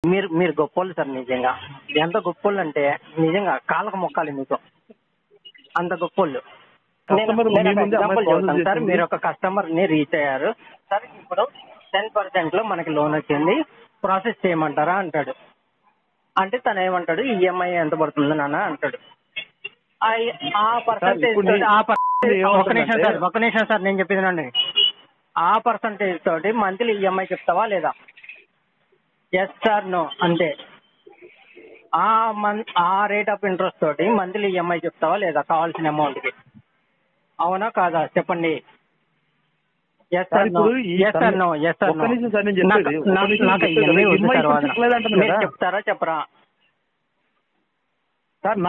మీరు మీరు గొప్పోళ్ళు సార్. నిజంగా ఎంత గొప్పోళ్ళు అంటే నిజంగా కాళ్ళకు మొక్కాలి మీకు, అంత గొప్పోళ్ళు. నేను ఎగ్జాంపుల్ చెప్తాను సార్. మీరు ఒక కస్టమర్ ని రీచ్ అయ్యారు సార్. ఇప్పుడు 10% లో మనకి లోన్ వచ్చింది, ప్రాసెస్ చేయమంటారా అంటాడు. అంటే తను ఏమంటాడు, ఈఎంఐ ఎంత పడుతుంది నాన్న అంటాడు. ఆ పర్సంటేజ్ ఒక నిమిషం సార్ నేను చెప్పేది. ఆ పర్సంటేజ్ తోటి మంత్లీ ఈఎంఐ చెప్తావా లేదా? ఎస్ సార్ నో అంతే. ఆ రేట్ ఆఫ్ ఇంట్రెస్ట్ తోటి మంత్లీ ఈఎంఐ చెప్తావా లేదా కావాల్సిన అమౌంట్ కి? అవునా కాదా చెప్పండి. Yes sir no, yes sir no, yes sir no. నాకు ఈఎంఐ వద్దు సార్. మీరు చెప్తారా చెప్పరా? సార్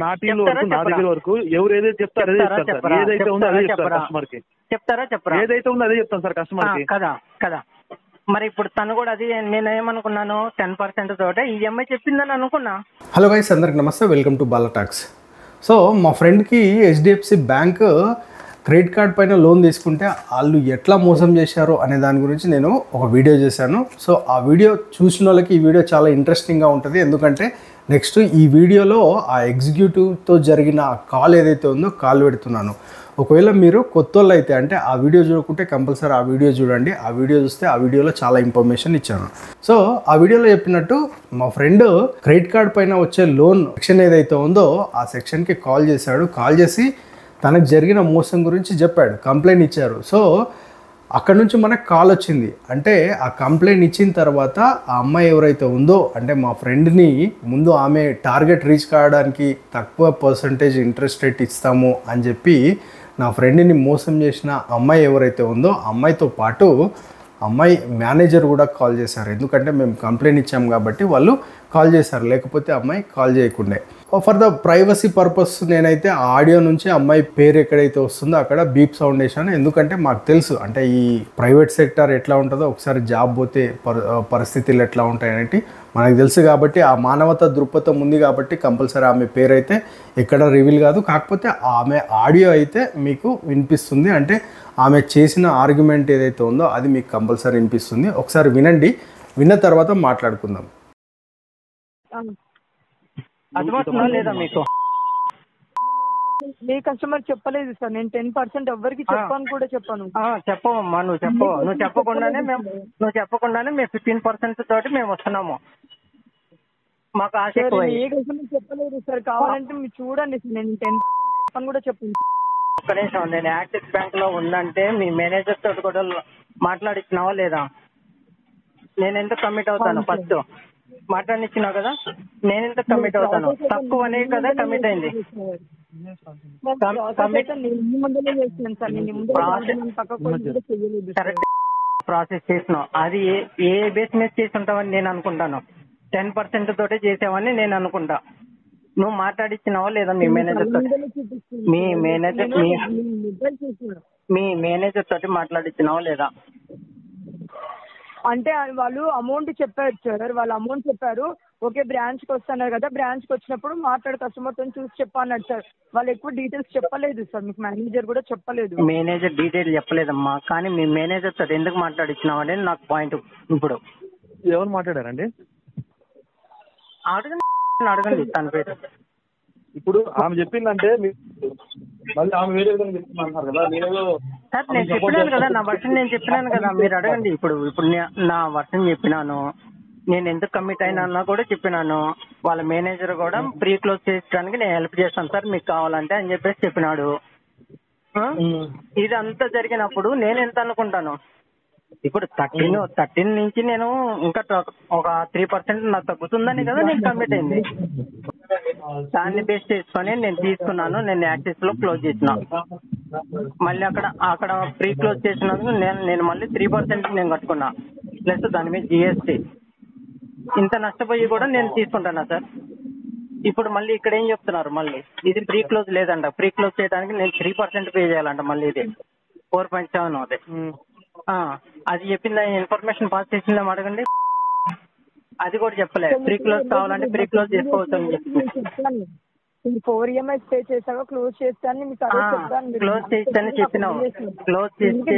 నా టీం వరకు, నా దగ్గర వరకు ఎవరు ఏదైతే చెప్తారో అదే చెప్తాను సార్. ఏదైతే ఉందో అదే చెప్తాను కస్టమర్ కి. చెప్తారా చెప్పరా? ఏదైతే ఉందో అదే చెప్తాను సార్ కస్టమర్ కి. కదా కదా. మరి ఇప్పుడు తను కూడా అది నేను ఏమనుకున్నాను, 10% తోటే ఈఎంఐ చెప్పిందని అనుకున్నా. హలో గైస్, అందరికి నమస్తే, welcome to Bala talks. So మా ఫ్రెండ్కి హెచ్డిఎఫ్సి బ్యాంక్ క్రెడిట్ కార్డ్ పైన లోన్ తీసుకుంటే వాళ్ళు ఎట్లా మోసం చేశారో అనే దాని గురించి నేను ఒక వీడియో చేశాను. సో ఆ వీడియో చూసిన వాళ్ళకి ఈ వీడియో చాలా ఇంట్రెస్టింగ్గా ఉంటుంది. ఎందుకంటే నెక్స్ట్ ఈ వీడియోలో ఆ ఎగ్జిక్యూటివ్తో జరిగిన కాల్ ఏదైతే ఉందో కాల్ పెడుతున్నాను. ఒకవేళ మీరు కొత్త వాళ్ళు అయితే అంటే ఆ వీడియో చూడకుంటే కంపల్సరీ ఆ వీడియో చూడండి. ఆ వీడియో చూస్తే ఆ వీడియోలో చాలా ఇన్ఫర్మేషన్ ఇచ్చాను. సో ఆ వీడియోలో చెప్పినట్టు మా ఫ్రెండ్ క్రెడిట్ కార్డ్ పైన వచ్చే లోన్ సెక్షన్ ఏదైతే ఉందో ఆ సెక్షన్కి కాల్ చేశాడు. కాల్ చేసి తనకు జరిగిన మోసం గురించి చెప్పాడు, కంప్లైంట్ ఇచ్చారు. సో అక్కడ నుంచి మనకు కాల్ వచ్చింది. అంటే ఆ కంప్లైంట్ ఇచ్చిన తర్వాత ఆ అమ్మాయి ఎవరైతే ఉందో అంటే మా ఫ్రెండ్ని ముందు ఆమె టార్గెట్ రీచ్ కావడానికి తక్కువ పర్సంటేజ్ ఇంట్రెస్ట్ రేట్ ఇస్తాము అని చెప్పి నా ఫ్రెండ్ని మోసం చేసిన అమ్మాయి ఎవరైతే ఉందో అమ్మాయితో పాటు అమ్మాయి మేనేజర్ కూడా కాల్ చేశారు. ఎందుకంటే మేము కంప్లైంట్ ఇచ్చాము కాబట్టి వాళ్ళు కాల్ చేశారు, లేకపోతే అమ్మాయి కాల్ చేయకుండే. ఫర్ ద ప్రైవసీ పర్పస్ నేనైతే ఆ ఆడియో నుంచి అమ్మాయి పేరు ఎక్కడైతే వస్తుందో అక్కడ బీప్ సౌండ్ వేసాను. ఎందుకంటే మాకు తెలుసు అంటే ఈ ప్రైవేట్ సెక్టర్ ఎట్లా ఉంటుందో, ఒకసారి జాబ్ పోతే పరిస్థితులు ఎట్లా ఉంటాయనేది మనకు తెలుసు. కాబట్టి ఆ మానవతా దృక్పథం ఉంది కాబట్టి కంపల్సరీ ఆమె పేరు అయితే ఎక్కడ రివీల్ కాదు. కాకపోతే ఆమె ఆడియో అయితే మీకు వినిపిస్తుంది. అంటే ఆమె చేసిన ఆర్గ్యుమెంట్ ఏదైతే ఉందో అది మీకు కంపల్సరీ వినిపిస్తుంది. ఒకసారి వినండి, విన్న తర్వాత మాట్లాడుకుందాం. అర్థమవుతుందా లేదా మీకు? మీ కస్టమర్ చెప్పలేదు సార్. నేను 10% ఎవరికి చెప్పాను కూడా చెప్పాను. చెప్పవమ్మా, నువ్వు చెప్పకుండానే మేము 15% తోటి మేము వస్తున్నాము. మాకు ఆశ ఎక్కువ. ఏ కస్టమర్ చెప్పలేదు సార్. కావాలంటే మీరు చూడండి సార్, నేను 10% కూడా చెప్పాను. ఒక్క నిమిషం, నేను యాక్సిస్ బ్యాంక్ లో ఉందంటే మీ మేనేజర్ తోటి కూడా మాట్లాడిచ్చినావా లేదా? నేను ఎంత కమిట్ అవుతాను ఫస్ట్ మాట్లాడిచ్చినావు కదా, నేను ఎంత కమిట్ అవుతాను? తక్కువనే కదా కమిట్ అయింది. కరెక్ట్ ప్రాసెస్ చేసినావు. అది ఏ బేస్ మీద చేసి ఉంటావని నేను అనుకుంటాను. 10% తోటే చేసావని నేను అనుకుంటా. నువ్వు మాట్లాడిచ్చినావా లేదా మీ మేనేజర్ తోటి? మీ మేనేజర్ తోటి మాట్లాడిచ్చినావా లేదా? అంటే వాళ్ళు అమౌంట్ చెప్పారు సార్. వాళ్ళు అమౌంట్ చెప్పారు. ఓకే బ్రాంచ్కి వస్తున్నారు కదా, బ్రాంచ్కి వచ్చినప్పుడు మాట్లాడు కస్టమర్తో చూసి చెప్పన్నాడు సార్. వాళ్ళు ఎక్కువ డీటెయిల్స్ చెప్పలేదు సార్. మీకు మేనేజర్ కూడా చెప్పలేదు. మేనేజర్ డీటెయిల్ చెప్పలేదమ్మా, కానీ మీ మేనేజర్ తోటి ఎందుకు మాట్లాడిచ్చినావు అనేది నాకు పాయింట్. ఇప్పుడు ఎవరు మాట్లాడారండి? అడగండి తన పేరు. ఇప్పుడు ఆమె చెప్పిందంటే మళ్ళీ ఆమె వేరే విధంగా చెప్తున్నారు కదా. సార్ నేను చెప్పినాను కదా, నా వర్షన్ నేను చెప్పినాను కదా, మీరు అడగండి. ఇప్పుడు నా వర్షన్ చెప్పినాను, నేను ఎందుకు కమిట్ అయినా కూడా చెప్పినాను. వాళ్ళ మేనేజర్ కూడా ప్రీ క్లోజ్ చేయడానికి నేను హెల్ప్ చేస్తాను సార్ మీకు కావాలంటే అని చెప్పేసి చెప్పినాడు. ఇదంతా జరిగినప్పుడు నేను ఎంత అనుకుంటాను? ఇప్పుడు 13 నుంచి నేను ఇంకా ఒక 3% నాకు తగ్గుతుందని కదా నేను కమిట్ అయింది. దాన్ని బేస్ చేసుకొని నేను తీసుకున్నాను. నేను యాక్సిస్ లో క్లోజ్ చేసిన. మళ్ళీ అక్కడ ప్రీ క్లోజ్ చేసినందుకు నేను మళ్ళీ 3% నేను కట్టుకున్నా, ప్లస్ దాని మీద జిఎస్టీ. ఇంత నష్టపోయి కూడా నేను తీసుకుంటానా సార్? ఇప్పుడు మళ్ళీ ఇక్కడ ఏం చెప్తున్నారు, మళ్ళీ ఇది ప్రీ క్లోజ్ లేదంట. ప్రీ క్లోజ్ చేయడానికి నేను 3% పే చేయాలంట. మళ్ళీ ఇది 4.7 అదే. అది చెప్పిందా? ఇన్ఫర్మేషన్ పాస్ చేసిందా అడగండి. అది కూడా చెప్పలేదు. ప్రీ క్లోజ్ కావాలంటే ప్రీ క్లోజ్ చేసుకోవచ్చు అని చెప్పింది. 4 EMIs పే చేసాక క్లోజ్ చేస్తాను మీకు అదే చెప్పాను. క్లోజ్ చేయొచ్చని చెప్పినావు. క్లోజ్ చేస్తే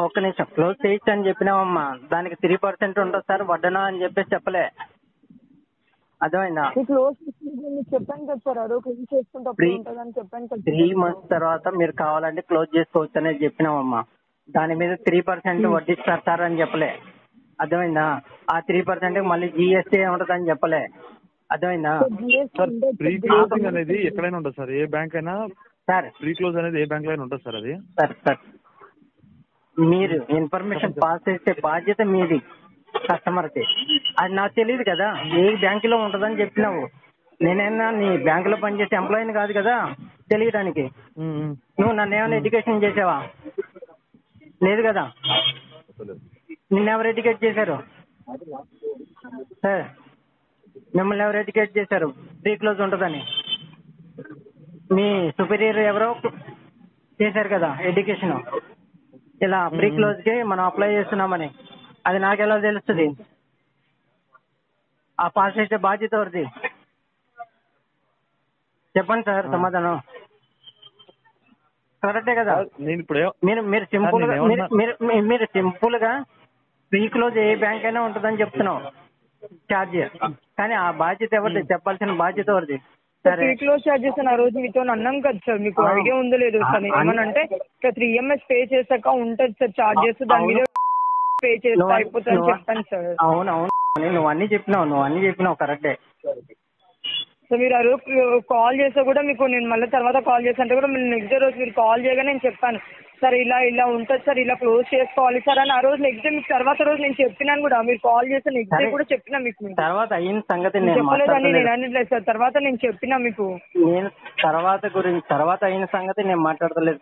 ఒక్క నిమిషం, క్లోజ్ చేయొచ్చు అని చెప్పినావమ్మా. దానికి 3% ఉంటుంది సార్ వడ్డన అని చెప్పేసి చెప్పలే. అర్థమైందా? క్లోజ్ చెప్పాను కదా సార్, అదో క్లోజ్ చేసుకుంటే ఉంటుంది అని చెప్పాను కదా. 3 months తర్వాత మీరు కావాలంటే క్లోజ్ చేసుకోవచ్చు అనేది చెప్పినావమ్మా. దాని మీద 3% వడ్డిస్తారు సార్ అని చెప్పలే. అర్థమైందా? ఆ 3% మళ్ళీ GST ఉంటుంది అని చెప్పలే. అర్థమైందా? సార్ ప్రీ క్లోజింగ్ అనేది ఎక్కడైనా ఉంటుంది సార్, ఏ బ్యాంక్ అయినా సార్. ప్రీ క్లోజ్ అనేది ఏ బ్యాంక్ లో అయినా ఉంటుంది సార్. అది సార్ మీరు ఇన్ఫర్మేషన్ పాస్ చేసే బాధ్యత మీది కస్టమర్కి. అది నాకు తెలియదు కదా ఏ బ్యాంకులో ఉంటుందని చెప్పినావు. నేనైనా నీ బ్యాంకులో పనిచేసే ఎంప్లాయీని కాదు కదా తెలియడానికి. నువ్వు నన్ను ఏమైనా ఎడ్యుకేషన్ చేసావా? లేదు కదా. నిన్నెవరు ఎడ్యుకేట్ చేశారు సార్? మిమ్మల్ని ఎవరు ఎడ్యుకేట్ చేశారు ప్రీ క్లోజ్ ఉంటుందని? మీ సుపీరియర్ ఎవరో చేశారు కదా ఎడ్యుకేషన్, ఇలా ప్రీ క్లోజ్కి మనం అప్లై చేస్తున్నామని. అది నాకెలా తెలుస్తుంది? ఆ పాస్ చేసే బాధ్యత ఎవరిది? చెప్పండి సార్ సమాధానం. కరెక్టే కదా? మీరు సింపుల్ గా ప్రీ క్లోజ్ ఏ బ్యాంక్ అయినా ఉంటుందని చెప్తున్నావు ఛార్జ్, కానీ ఆ బాధ్యత ఎవరిది? చెప్పాల్సిన బాధ్యత ఎవరిది? ప్రీ క్లోజ్ చార్జెస్ ఆ రోజు మీతో అన్నాం కదా సార్, మీకు ఐడియా ఉందో లేదు సార్? ఏమనంటే 3 EMIs పే చేశాక ఉంటుంది సార్ చార్జెస్, దాని మీద పే చేస్తే అయిపోతుంది చెప్పాను సార్. అవునవును, నువ్వు అన్ని చెప్పినావు కరెక్టే. సో మీరు ఆ రోజు కాల్ చేస్తే కూడా మీకు నేను మళ్ళీ తర్వాత కాల్ చేస్తే కూడా మీరు నెక్స్ట్ డే రోజు మీరు కాల్ చేయగా నేను చెప్పాను సార్ ఇలా ఉంటుంది సార్, ఇలా క్లోజ్ చేసుకోవాలి సార్ అని. ఆ రోజు నెక్స్ట్ డే మీకు తర్వాత రోజు నేను చెప్పినాను కూడా, మీరు కాల్ చేస్తే నెక్స్ట్ డే కూడా చెప్పినా మీకు. తర్వాత అయిన సంగతి చెప్పలేదని నేను అనట్లేదు సార్, తర్వాత నేను చెప్పినా మీకు. నేను తర్వాత అయిన సంగతి నేను మాట్లాడతలేదు.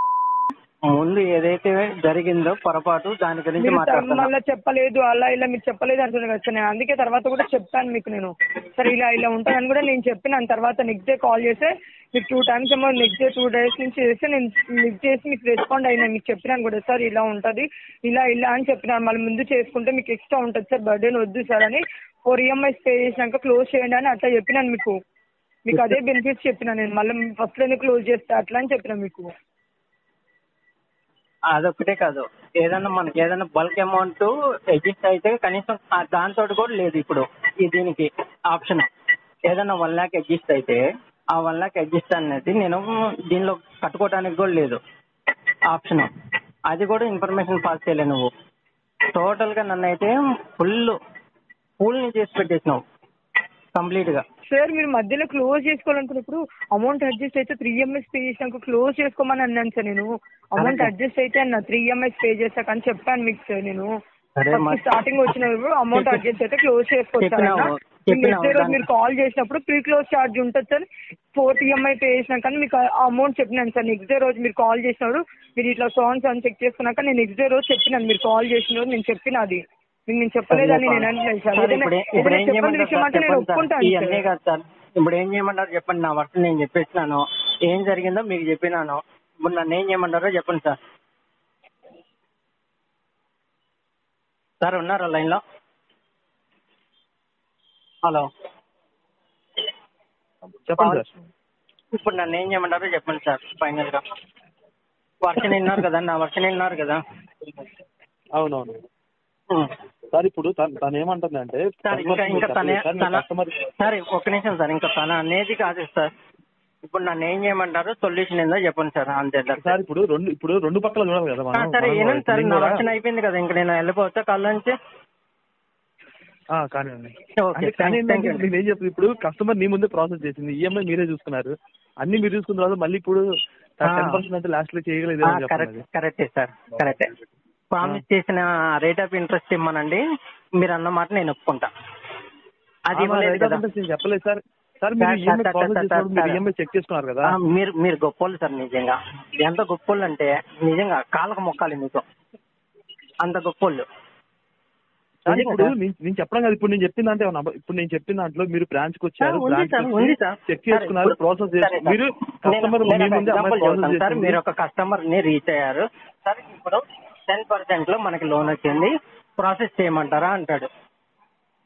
ముందు ఏదైతే జరిగిందో పొరపాటు దాని గురించి మళ్ళీ చెప్పలేదు అలా ఇలా మీరు చెప్పలేదు అంటున్నారు కదా సార్. నేను అందుకే తర్వాత కూడా చెప్తాను మీకు. నేను సరే ఇలా ఉంటుందని కూడా నేను చెప్పినాను. తర్వాత నెక్స్ట్ డే కాల్ చేస్తే మీకు 2 times ఏమో నెక్స్ట్ డే 2 days నుంచి చేస్తే నేను లిఫ్ట్ చేసి మీకు రెస్పాండ్ అయినా. మీకు చెప్పినాను కూడా సార్ ఇలా ఉంటుంది ఇలా అని చెప్పినాను. మళ్ళీ ముందు చేసుకుంటే మీకు ఎక్స్ట్రా ఉంటుంది సార్, బర్త్డేని వద్దు సార్ అని. 4 EMIs పే చేసినాక క్లోజ్ చేయండి అని అట్లా చెప్పినాను మీకు. అదే బెనిఫిట్స్ చెప్పినా నేను. మళ్ళీ ఫస్ట్ లోనే క్లోజ్ చేస్తే అట్లా అని చెప్పినా మీకు. అదొక్కటే కాదు, మనకి ఏదైనా బల్క్ అమౌంట్ అడ్జస్ట్ అయితే కనీసం దాంతో కూడా లేదు ఇప్పుడు దీనికి ఆప్షన్. ఏదైనా 1 lakh అడ్జస్ట్ అయితే ఆ 1 lakh అడ్జస్ట్ అనేది నేను దీనిలో కట్టుకోవడానికి కూడా లేదు ఆప్షన్. అది కూడా ఇన్ఫర్మేషన్ పాస్ చేయలేదు నువ్వు. టోటల్ గా నన్ను అయితే ఫుల్ని చేసి పెట్టేసినావు కంప్లీట్ గా. సార్ మీరు మధ్యలో క్లోజ్ చేసుకోవాలనుకున్నప్పుడు అమౌంట్ అడ్జస్ట్ అయితే 3 EMIs పే చేసినాక క్లోజ్ చేసుకోమని అన్నాను సార్. నేను అమౌంట్ అడ్జస్ట్ అయితే అన్న 3 EMIs పే చేశాక అని చెప్పాను మీకు సార్. నేను స్టార్టింగ్ వచ్చినప్పుడు అమౌంట్ అడ్జస్ట్ అయితే క్లోజ్ చేసుకోవచ్చు. మీరు కాల్ చేసినప్పుడు ప్రీ క్లోజ్ ఛార్జ్ ఉంటుంది సార్. 4th EMI పే చేసినాక మీకు అమౌంట్ చెప్పినాను సార్. నెక్స్ట్ డే రోజు మీరు కాల్ చేసినప్పుడు మీరు ఇట్లా సోన్స్ అని చెక్ చేసుకున్నాక నేను నెక్స్ట్ డే రోజు చెప్పినాను. మీరు కాల్ చేసిన రోజు నేను చెప్పిన అది నేను చెప్పలేదని నేను అనట్లేదు సార్. చెప్పండి విషయం అంటే నేను ఒప్పుకుంటాను. ఇవన్నీ కాదు సార్, ఇప్పుడు ఏం చేయమంటారు చెప్పండి. నా వర్క్ నేను చెప్పేసినాను, ఏం జరిగిందో మీకు చెప్పినాను. ఇప్పుడు నన్ను ఏం చేయమంటారో చెప్పండి సార్. సార్ ఉన్నారా లైన్లో? హలో చెప్పండి సార్. ఇప్పుడు నన్ను ఏం చేయమంటారో చెప్పండి సార్. ఫైనల్ గా వర్షన్ విన్నారు కదా, నా వర్షన్ విన్నారు కదా. అవునవును సార్. ఇప్పుడు తను ఏమంటుంది అంటే సార్ ఒక్క నిమిషం సార్, ఇంకా తన అనేది కాదు సార్. ఇప్పుడు నన్ను ఏం చేయమంటారు, సొల్యూషన్ ఏందో చెప్పండి సార్. అంతే సార్. ఇప్పుడు రెండు పక్కల చూడాలి కదా. సరే ఏనండి సార్, నా వర్షన్ అయిపోయింది కదా, ఇంకా నేను వెళ్ళిపోవచ్చా కాళ్ళ నుంచి? కానీ నేను ఏం చెప్పి ఇప్పుడు కస్టమర్ నీ ముందే ప్రాసెస్ చేసింది, ఈఎంఐ మీరే చూసుకున్నారు, అన్ని మీరు చూసుకున్న తర్వాత మళ్ళీ ఇప్పుడు 10% అంటే లాస్ట్ లో చేయగలేదు. కరెక్టే సార్, కరెక్టే. ప్రామిస్ చేసిన రేట్ ఆఫ్ ఇంట్రెస్ట్ ఇమ్మనండి, మీరు అన్న మాట నేను ఒప్పుకుంటా. అది చెప్పలేదు సార్. చెక్ చేసుకున్నారు కదా. మీరు గొప్పోళ్ళు సార్, నిజంగా ఎంత గొప్పోళ్ళు అంటే నిజంగా కాళ్ళకు మొక్కాలి మీకు, అంత గొప్పోళ్ళు. ఇప్పుడు నేను చెప్పడం కదా, ఇప్పుడు నేను చెప్పిన అంటే ఇప్పుడు నేను చెప్పిన దాంట్లో మీరు బ్రాంచ్ కి వచ్చారు, చెక్ చేసుకున్నారు, ప్రాసెస్ చేస్తారు. మీరు కస్టమర్ సార్, మీరు ఒక కస్టమర్ ని రీచ్ అయ్యారు సార్. ఇప్పుడు 10% లో మనకి లోన్ వచ్చింది, ప్రాసెస్ చేయమంటారా అంటాడు.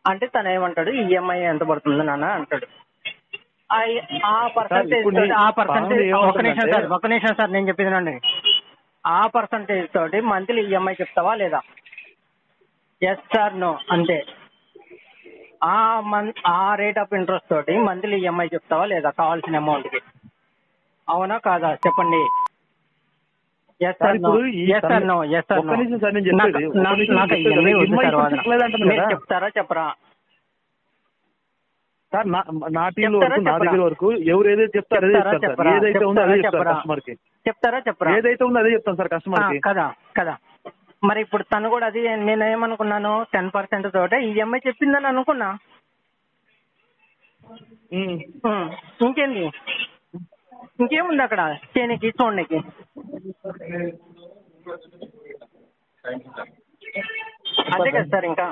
అంటే తను ఏమంటాడు, ఈఎంఐ ఎంత పడుతుంది నాన్న అంటాడు. ఆ పర్సంటేజ్ ఒక నిమిషం సార్ నేను చెప్పిందండి. ఆ పర్సంటేజ్ తోటి మంత్లీ ఈఎంఐ చెప్తావా లేదా? ఎస్ సార్ నో అంతే. ఆ రేట్ ఆఫ్ ఇంట్రెస్ట్ తోటి మంత్లీ ఈఎంఐ చెప్తావా లేదా కావాల్సిన అమౌంట్ కి? అవునా కాదా చెప్పండి. Yes sir no, yes sir no, yes sir no. నాకు ఇవన్నీ వద్దు సార్ వాదన. మీరు చెప్తారా చెప్పరా? సార్ నా టీం వరకు నా దగ్గర వరకు ఎవరు ఏదైతే చెప్తారో అదే చెప్తారు సార్. ఏదైతే ఉందో అదే చెప్తారు కస్టమర్ కి. చెప్తారా చెప్పరా? ఏదైతే ఉందో అదే చెప్తాను సార్ కస్టమర్ కి. కదా కదా. మరి ఇప్పుడు తను కూడా అది నేను ఏమనుకున్నాను 10% తోటే ఈఎంఐ చెప్పిందని అనుకున్నా. ఇంకేంది, ఇంకేముంది అక్కడ చేయనికి చూడనికి? అదే కదా సార్. ఇంకా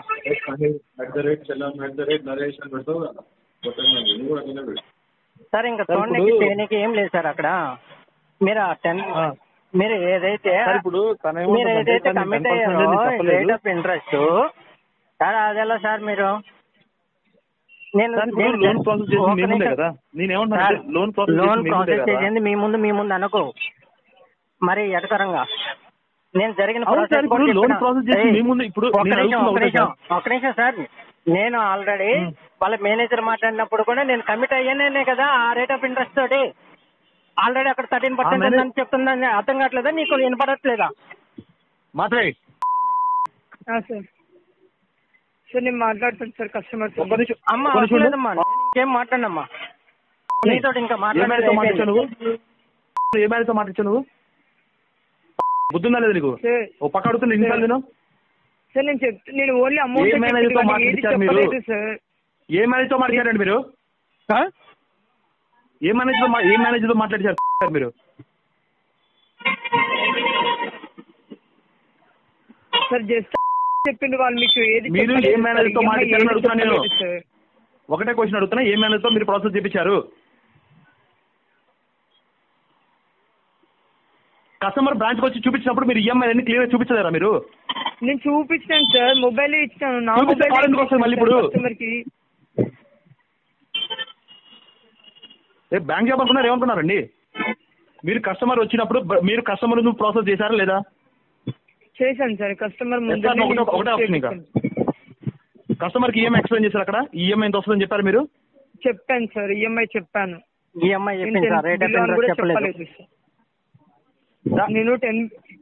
సార్ ఇంకా చూడనికి చేయనికి ఏం లేదు సార్ అక్కడ. మీరు మీరు ఏదైతే కమిట్ అయ్యారో రేట్ ఆఫ్ ఇంట్రెస్ట్ సార్ అదేలా సార్ మీరు లోన్ ప్రాసెస్ చేసింది మీ ముందు అనుకో మరి ఎటకరంగా నేను జరిగిన ఒక నిమిషం సార్. నేను ఆల్రెడీ వాళ్ళ మేనేజర్ మాట్లాడినప్పుడు కూడా నేను కమిట్ అయ్యానే కదా ఆ రేట్ ఆఫ్ ఇంట్రెస్ట్ తోటి. ఆల్రెడీ అక్కడ 13% అని చెప్తుందని అర్థం కావట్లేదా నీకు? వినపడట్లేదా? మాట్లాడి సార్ నేను మాట్లాడతాను సార్ కస్టమర్. అమ్మా అవసరలేదమ్మా, ఇంకేం మాట్లాడమ్మా నీతో. ఇంకా మాట్లాడుతూ మాట్లాడుతున్నావు బుద్ధుందా లేదు నీకు? ఓ పక్క అడుగుతున్నా ఇన్నిసార్లు నేను సార్. నేను ఓన్లీ అమౌంట్ ఏ మేనేజర్తో మాట్లాడారండి మీరు? ఏ మేనేజర్తో మాట్లాడారు మీరు? సార్ జస్ట్ చెప్పింది వాళ్ళు మీకు. మీరు ఏ మేనేజర్తో మాట్లాడారని అడుగుతున్నా నేను. ఒకటే క్వశ్చన్ అడుగుతున్నా, ఏ మేనేజర్తో మీరు ప్రాసెస్ చేయించారు? కస్టమర్ బ్రాంచ్కి వచ్చి చూపించినప్పుడు మీరు ఈఎంఐ అన్ని క్లియర్ చూపించలేరా మీరు? నేను చూపించాను సార్, మొబైల్ ఇచ్చాను. నా మొబైల్ మళ్ళీ ఇప్పుడు బ్యాంక్ జాబ్ అనుకున్నారు ఏమనుకున్నారండి? మీరు కస్టమర్ వచ్చినప్పుడు మీరు కస్టమర్ ప్రాసెస్ చేశారా లేదా? చేశాను సార్. కస్టమర్ ఒకటే ఆప్షన్. ఇంకా కస్టమర్ కి ఈఎంఐ ఎక్స్ప్లెయిన్ చేశారు అక్కడ. ఈఎంఐ ఎంత వస్తుందని చెప్పారు మీరు? చెప్పాను సార్, ఈఎంఐ చెప్పాను. ఈఎంఐ చెప్పలేదు నేను 10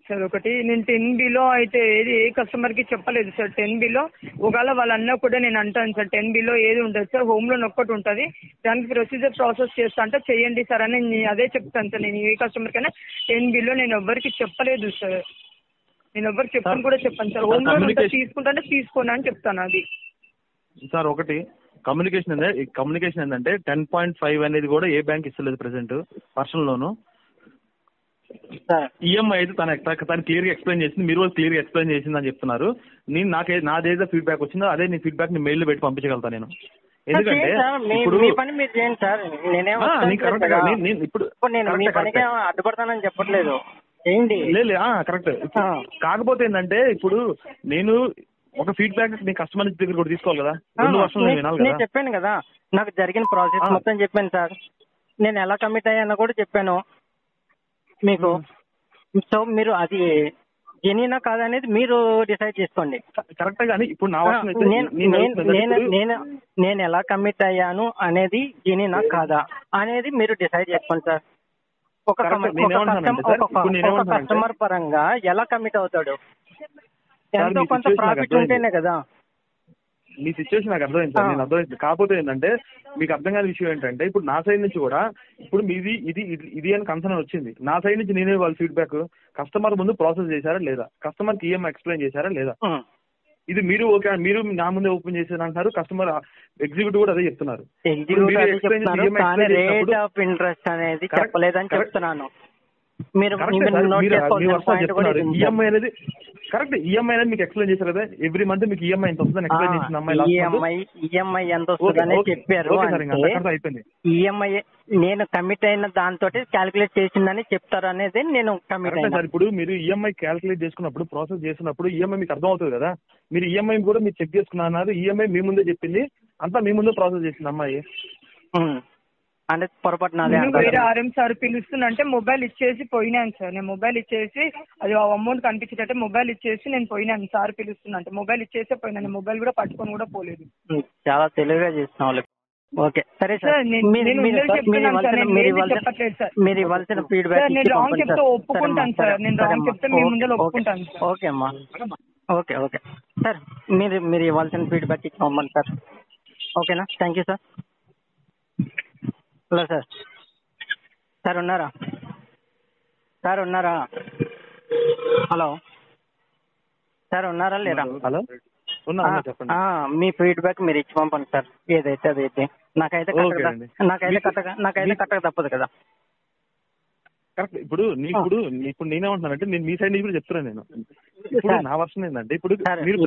సార్. ఒకటి నేను 10 బిలో అయితే ఏది ఏ కస్టమర్ కి చెప్పలేదు సార్. 10 బిలో ఒకవేళ వాళ్ళ అన్న కూడా నేను అంటాను సార్ 10 బిలో ఏది ఉంటుంది సార్, హోమ్ లోన్ ఒక్కటి ఉంటుంది, దానికి ప్రొసీజర్ ప్రాసెస్ చేస్తా అంటే చెయ్యండి సార్ అని నేను అదే చెప్తాను సార్. నేను ఏ కస్టమర్ కైనా 10 బిలో నేను ఎవ్వరికి చెప్పలేదు సార్. నేను ఎవరికి చెప్పని కూడా చెప్పాను సార్. హోమ్ లోన్ తీసుకుంటే తీసుకోండి అని చెప్తాను. అది సార్ ఒకటి కమ్యూనికేషన్ ఏంటంటే 10.5 అనేది కూడా ఏ బ్యాంక్ ఇస్తలేదు ప్రెసెంట్ పర్సనల్ లోను. ఈఎంఐ అయితే తను క్లియర్ గా ఎక్స్ప్లెయిన్ చేసింది, మీరు క్లియర్ గా ఎక్స్ప్లెయిన్ చేసింది అని చెప్తున్నారు. నేను నాదేదో ఫీడ్బ్యాక్ వచ్చిందో అదే నీ ఫీడ్బ్యాక్ ని మెయిల్ లో పెట్టి పంపించగలుగుతాను నేను. ఎందుకంటే ఇప్పుడు అడ్డుపడతానని చెప్పట్లేదు. కరెక్ట్. కాకపోతే ఏంటంటే ఇప్పుడు నేను ఒక ఫీడ్బ్యాక్ నీ కస్టమర్ దగ్గర కూడా తీసుకోవాలి కదా. 2 వర్షాలు వినాలి కదా. చెప్పాను కదా నాకు జరిగిన ప్రాసెస్ మొత్తం చెప్పాను సార్. నేను ఎలా కమిట్ అయ్యానో కూడా చెప్పాను మీకు. సో మీరు అది జెన్యూనా కాదనేది మీరు డిసైడ్ చేసుకోండి. కరెక్ట్ గానీ ఇప్పుడు నేను ఎలా కమిట్ అయ్యాను అనేది జెన్యూనా కాదా అనేది మీరు డిసైడ్ చేసుకోండి సార్. ఒక కస్టమర్ పరంగా ఎలా కమిట్ అవుతాడు? ఎంతో కొంత ప్రాఫిట్ ఉంటేనే కదా. మీ సిచ్యువేషన్ నాకు అర్థమైంది సార్, నేను అర్థమైంది. కాకపోతే ఏంటంటే మీకు అర్థం కాని విషయం ఏంటంటే ఇప్పుడు నా సైడ్ నుంచి కూడా ఇప్పుడు మీది ఇది అని కన్సర్న్ వచ్చింది. నా సైడ్ నుంచి నేనే వాళ్ళ ఫీడ్బ్యాక్ కస్టమర్ ముందు ప్రాసెస్ చేశారా లేదా, కస్టమర్ కి ఈఎంఐ ఎక్స్ప్లెయిన్ చేశారా లేదా, ఇది మీరు ఓకే మీరు నా ముందే ఓపెన్ చేశారు అంటున్నారు. కస్టమర్ ఎగ్జిక్యూటివ్ కూడా అదే చెప్తున్నారు. రేట్ ఆఫ్ ఇంట్రెస్ట్ అనేది చెప్పలేదని చెప్తున్నాను. ఈఎంఐ అనేది కరెక్ట్. ఈఎంఐ అనేది మీకు ఎక్స్ప్లెయిన్ చేశారు కదా. ఎవ్రీ మంత్ మీకు ఈఎంఐ ఎంత వస్తుందని ఎక్స్ప్లెయిన్ చేసిన ఈఎంఐ ఎంత వస్తుందని చెప్పారు. అయిపోయింది. ఈఎంఐ నేను కమిట్ అయిన దాంతో క్యాలిక్యులేట్ చేసిందని చెప్తారు అనేది నేను కమిట్ అయినా. సార్ ఇప్పుడు మీరు ఈఎంఐ క్యాలిక్యులేట్ చేసుకున్నప్పుడు ప్రాసెస్ చేసినప్పుడు ఈఎంఐ మీకు అర్థం అవుతుంది కదా. మీరు ఈఎంఐ కూడా మీరు చెక్ చేసుకున్నారు. ఈఎంఐ మీ ముందే చెప్పింది, అంతా మీ ముందే ప్రాసెస్ చేసింది అమ్మాయి. అంటే పొరపాటు నాదే నేను అంటారు. వేరే ఆర్ఎం సార్ పిలుస్తుందంటే మొబైల్ ఇచ్చేసి పోయినాను సార్. నేను మొబైల్ ఇచ్చేసి అది అమౌంట్ కనిపించేటట్టే మొబైల్ ఇచ్చేసి నేను పోయినాను. సార్ పిలుస్తుందంటే మొబైల్ ఇచ్చేసే పోయినాను. మొబైల్ కూడా పట్టుకొని కూడా పోలేదు. చాలా తెలివిగా చేస్తున్నావు. ఓకే సరే సార్, సార్ మీరు ఇవ్వాల్సిన ఫీడ్బ్యాక్ నేను రాంగ్ చెప్తే ఒప్పుకుంటాను సార్. నేను రాంగ్ చెప్తే మీ ముందర ఒప్పుకుంటాను సార్. ఓకే అమ్మా, ఓకే ఓకే సార్, మీరు ఇవ్వాల్సిన ఫీడ్బ్యాక్ ఇచ్చి సార్. ఓకేనా, thank you sir. Hello sir, sir ఉన్నారా? సార్ ఉన్నారా? హలో సార్ ఉన్నారా లేరా? హలో, చెప్పండి. మీ ఫీడ్బ్యాక్ మీరు ఇచ్చి పంపండి సార్, ఏదైతే అదైతే. నాకైతే కట్టక తప్పదు కదా. కరెక్ట్. ఇప్పుడు నేనేమంటున్నానంటే నేను మీ సైడ్ నుంచి కూడా చెప్తున్నాను. నేను ఇప్పుడు నా వర్షన్ ఏంటంటే ఇప్పుడు మీరు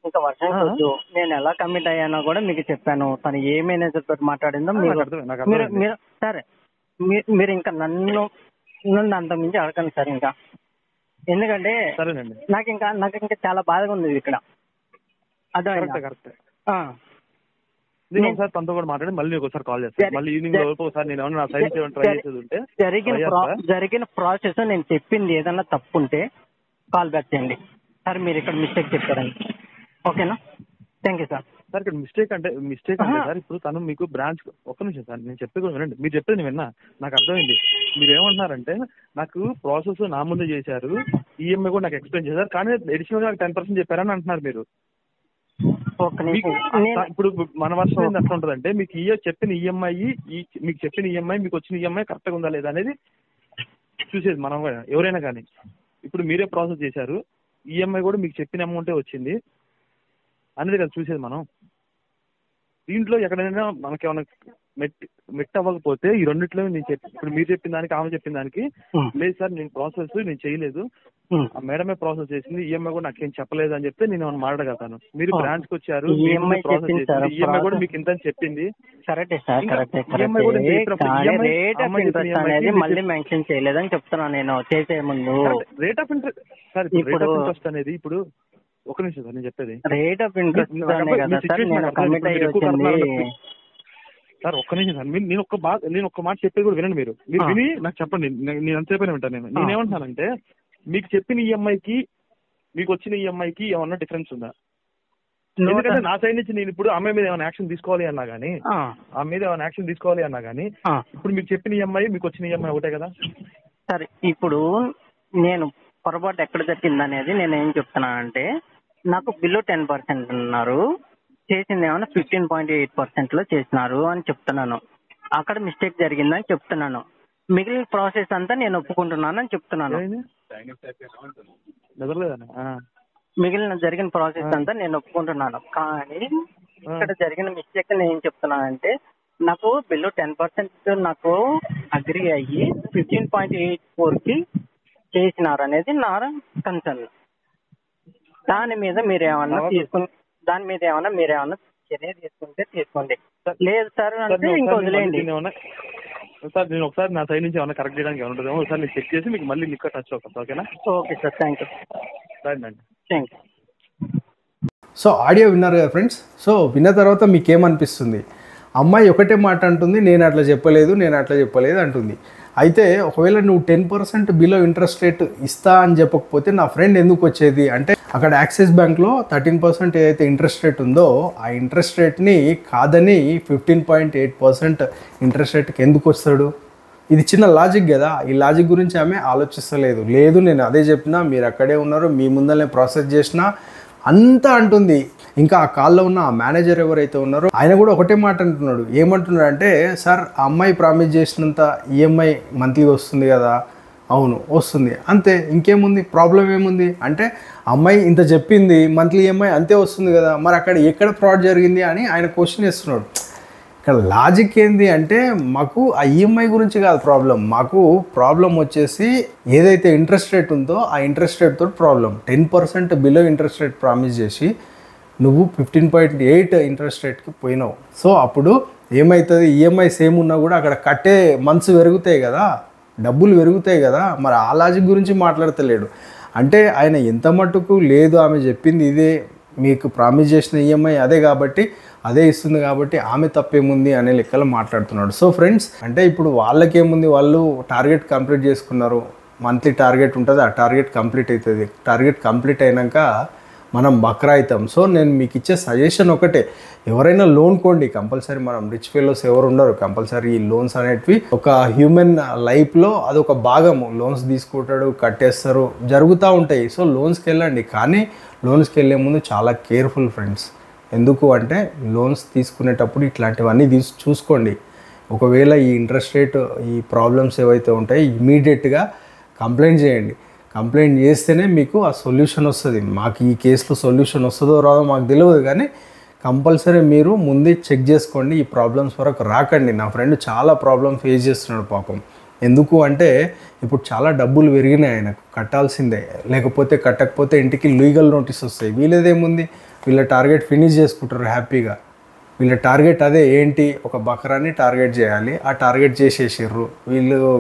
ఇంకా వర్షం వద్దు. నేను ఎలా కమిట్ అయ్యానో కూడా మీకు చెప్పాను. తను ఏ మేనేజర్ తోటి మాట్లాడిందో మీరు సరే, మీరు ఇంకా నన్ను అంత మించి అడగండి సార్. ఇంకా ఎందుకంటే నాకు ఇంకా చాలా బాధగా ఉంది ఇక్కడ. కరెక్ట్. నేను ఒకసారి తనతో కూడా మాట్లాడి మళ్ళీ ఒకసారి కాల్ చేస్తాను. మళ్ళీ ఈవినింగ్ వరకు ఒకసారి నేను నా సైడ్ ట్రై చేసేది ఉంటే జరిగిన ప్రాసెస్ నేను చెప్పింది ఏదన్నా తప్పు ఉంటే కాల్ బ్యాక్ చేయండి సార్. మీరు ఇక్కడ మిస్టేక్ చెప్పారండి. ఓకేనా, థ్యాంక్ యూ సార్. సార్ ఇక్కడ మిస్టేక్ అంటే సార్ ఇప్పుడు తను మీకు బ్రాంచ్ ఒక్క నిమిషం సార్, నేను చెప్పేది కూడా వినండి. మీరు చెప్పేది నేను విన్నా, నాకు అర్థమైంది. మీరు ఏమంటున్నారంటే నాకు ప్రాసెస్ నా ముందే చేశారు, ఈఎంఐ కూడా నాకు ఎక్స్ప్లెయిన్ చేశారు, కానీ అడిషనల్ గా 10% చెప్పారని అంటున్నారు మీరు. ఇప్పుడు మన వర్షం ఏంది అట్లా ఉంటదంటే మీకు చెప్పిన ఈఎంఐ మీకు వచ్చిన ఈఎంఐ కరెక్ట్ గా ఉందా లేదా అనేది చూసేది మనం కూడా, ఎవరైనా కానీ. ఇప్పుడు మీరే ప్రాసెస్ చేశారు, ఈఎంఐ కూడా మీకు చెప్పిన అమౌంటే వచ్చింది అనేది కదా చూసేది మనం. దీంట్లో ఎక్కడైనా మనకేమైనా మెట్ అవ్వకపోతే ఈ రెండిట్లో నేను ఇప్పుడు మీరు చెప్పిన దానికి ఆమె చెప్పిన దానికి లేదు సార్ నేను ప్రాసెస్ నేను చేయలేదు, ఆ మేడమే ప్రాసెస్ చేసింది, ఈఎంఐ కూడా నాకేం చెప్పలేదు అని చెప్తే నేను ఏమైనా మాట్లాడగలుగుతాను. మీరు బ్రాంచ్ కి వచ్చారు, ప్రాసెస్ చేసింది, ఈఎంఐ కూడా మీకు ఇంత చెప్పింది. ఈఎంఐ కూడా మళ్ళీ మెన్షన్ చేయలేదని చెప్తున్నా నేను చేసే ముందు. Rate of interest sir, rate of interest అనేది ఇప్పుడు ఒక నిమిషం సార్ నేను చెప్పేది. రేట్ ఆఫ్ ఇంట్రెస్ట్ సార్ ఒక్క నిమిషం సార్, నేను ఒక్క మాట చెప్పేది కూడా వినండి. మీరు విని నాకు చెప్పండి, నేను ఎంతసేపు వింటాను. నేనేమంటానంటే మీకు చెప్పిన ఈఎంఐకి మీకు వచ్చిన ఈఎంఐకి ఏమన్నా డిఫరెన్స్ ఉందా? ఎందుకంటే నా సైడ్ నుంచి నేను ఇప్పుడు అమ్మాయి మీద ఏమైనా యాక్షన్ తీసుకోవాలి అన్నా గానీ ఇప్పుడు మీకు చెప్పిన ఈఎంఐ మీకు వచ్చిన ఈఎంఐ ఒకటే కదా. సరే, ఇప్పుడు నేను పొరపాటు ఎక్కడ జరిగింది అనేది నేను ఏం చెప్తున్నానంటే, నాకు బిలో 10% ఉన్నారు, చేసింది ఏమన్నా 15.8% లో చేసినారు అని చెప్తున్నాను. అక్కడ మిస్టేక్ జరిగిందని చెప్తున్నాను. మిగిలిన ప్రాసెస్ అంతా నేను ఒప్పుకుంటున్నాను అని చెప్తున్నాను. జరిగిన ప్రాసెస్ అంతా నేను ఒప్పుకుంటున్నాను. కానీ ఇక్కడ జరిగిన మిస్టేక్ నేను ఏం చెప్తున్నానంటే, నాకు బిలో 10% నాకు అగ్రి అయ్యి 15.84 చేసినారు అనేది నా కన్సర్న్. దాని మీద మీరేమన్నా చర్య తీసుకుంటే తీసుకోండి, లేదు సార్ అంటే ఇంకా వదిలేయండి. సార్ నేను ఒకసారి నా సైడ్ నుంచి ఏమన్నా కరెక్ట్ చేయడానికి ఏమైనా ఉంటుందేమో ఒకసారి నేను చెక్ చేసి మీకు మళ్ళీ మీకు టచ్ అవుతాను. ఓకేనా? Okay sir, thank you. Thank you. So audio విన్నారు కదా ఫ్రెండ్స్. సో విన్న తర్వాత మీకేమనిపిస్తుంది? అమ్మాయి ఒకటే మాట అంటుంది, నేను అట్లా చెప్పలేదు అంటుంది. అయితే ఒకవేళ నువ్వు 10% బిలో ఇంట్రెస్ట్ రేట్ ఇస్తా అని చెప్పకపోతే నా ఫ్రెండ్ ఎందుకు వచ్చేది అంటే, అక్కడ యాక్సిస్ బ్యాంక్లో 13% ఏదైతే ఇంట్రెస్ట్ రేట్ ఉందో ఆ ఇంట్రెస్ట్ రేట్ని కాదని 15.8% ఇంట్రెస్ట్ రేట్కి ఎందుకు వస్తాడు? ఇది చిన్న లాజిక్ కదా. ఈ లాజిక్ గురించి ఆమె ఆలోచిస్తలేదు. లేదు నేను అదే చెప్పినా, మీరు అక్కడే ఉన్నారు, మీ ముందరనే ప్రాసెస్ చేసినా అంతా అంటుంది. ఇంకా ఆ కాల్లో ఉన్న ఆ మేనేజర్ ఎవరైతే ఉన్నారో ఆయన కూడా ఒకటే మాట అంటున్నాడు. ఏమంటున్నాడు అంటే, సార్ ఆ అమ్మాయి ప్రామిస్ చేసినంత ఈఎంఐ మంత్లీ వస్తుంది కదా. అవును వస్తుంది, అంతే, ఇంకేముంది, ప్రాబ్లం ఏముంది అంటే అమ్మాయి ఇంత చెప్పింది, మంత్లీ ఈఎంఐ అంతే వస్తుంది కదా, మరి అక్కడ ఎక్కడ ఫ్రాడ్ జరిగింది అని ఆయన క్వశ్చన్ వేస్తున్నాడు. ఇక్కడ లాజిక్ ఏంది అంటే, మాకు ఆ ఈఎంఐ గురించి కాదు ప్రాబ్లం, మాకు ప్రాబ్లం వచ్చేసి ఏదైతే ఇంట్రెస్ట్ రేట్ ఉందో ఆ ఇంట్రెస్ట్ రేట్ తోటి problem. 10% below interest rate promise చేసి నువ్వు 15.8 ఇంట్రెస్ట్ రేట్కి పోయినావు. సో అప్పుడు ఏమవుతుంది, ఈఎంఐ సేమ్ ఉన్నా కూడా అక్కడ కట్టే మంత్స్ పెరుగుతాయి కదా, డబ్బులు పెరుగుతాయి కదా. మరి ఆ లాజిక్ గురించి మాట్లాడతలేడు. అంటే ఆయన ఎంత మట్టుకు లేదు ఆమె చెప్పింది ఇదే, మీకు ప్రామిస్ చేసిన ఈఎంఐ అదే కాబట్టి అదే ఇస్తుంది కాబట్టి ఆమె తప్పేముంది అనే లెక్కలో మాట్లాడుతున్నాడు. సో ఫ్రెండ్స్, అంటే ఇప్పుడు వాళ్ళకేముంది, వాళ్ళు టార్గెట్ కంప్లీట్ చేసుకున్నారు, మంత్లీ టార్గెట్ ఉంటుంది, ఆ టార్గెట్ కంప్లీట్ అవుతుంది. టార్గెట్ కంప్లీట్ అయినాక మనం బక్రా అవుతాం. సో నేను మీకు ఇచ్చే సజెషన్ ఒకటే, ఎవరైనా లోన్ కోండి కంపల్సరీ. మనం రిచ్ ఫెలోస్ ఎవరు ఉండరు, కంపల్సరీ ఈ లోన్స్ అనేటివి ఒక హ్యూమన్ లైఫ్లో అదొక భాగము. లోన్స్ తీసుకుంటాడు, కట్టేస్తారు, జరుగుతూ ఉంటాయి. సో లోన్స్కి వెళ్ళండి, కానీ లోన్స్కి వెళ్ళే ముందు చాలా కేర్ఫుల్ ఫ్రెండ్స్. ఎందుకు అంటే లోన్స్ తీసుకునేటప్పుడు ఇట్లాంటివన్నీ చూసుకోండి. ఒకవేళ ఈ ఇంట్రెస్ట్ రేట్, ఈ ప్రాబ్లమ్స్ ఏవైతే ఉంటాయో ఇమీడియట్గా కంప్లైంట్ చేయండి. కంప్లైంట్ చేస్తేనే మీకు ఆ సొల్యూషన్ వస్తుంది. మాకు ఈ కేసులో సొల్యూషన్ వస్తుందో రాదో మాకు తెలియదు, కానీ కంపల్సరీ మీరు ముందే చెక్ చేసుకోండి. ఈ ప్రాబ్లమ్స్ వరకు రాకండి. నా ఫ్రెండ్ చాలా ప్రాబ్లమ్ ఫేస్ చేస్తున్నాడు పాపం. ఎందుకు అంటే ఇప్పుడు చాలా డబ్బులు పెరిగినాయి, ఆయనకు కట్టాల్సిందే. లేకపోతే కట్టకపోతే ఇంటికి లీగల్ నోటీస్ వస్తాయి. వీళ్ళదేముంది, వీళ్ళ టార్గెట్ ఫినిష్ చేసుకుంటారు హ్యాపీగా. వీళ్ళ టార్గెట్ అదే ఏంటి, ఒక బకరాన్ని టార్గెట్ చేయాలి. ఆ టార్గెట్ చేసేసారు,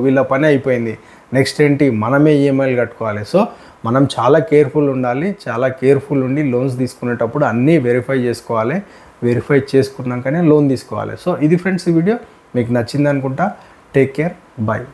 వీళ్ళ పని అయిపోయింది. నెక్స్ట్ ఏంటి, మనమే ఈఎంఐలు కట్టుకోవాలి. సో మనం చాలా కేర్ఫుల్ ఉండాలి. చాలా కేర్ఫుల్ ఉండి లోన్స్ తీసుకునేటప్పుడు అన్నీ వెరిఫై చేసుకోవాలి. వెరిఫై చేసుకున్నాకనే లోన్ తీసుకోవాలి. సో ఇది ఫ్రెండ్స్ ఈ వీడియో మీకు నచ్చింది అనుకుంటా. Take care, bye.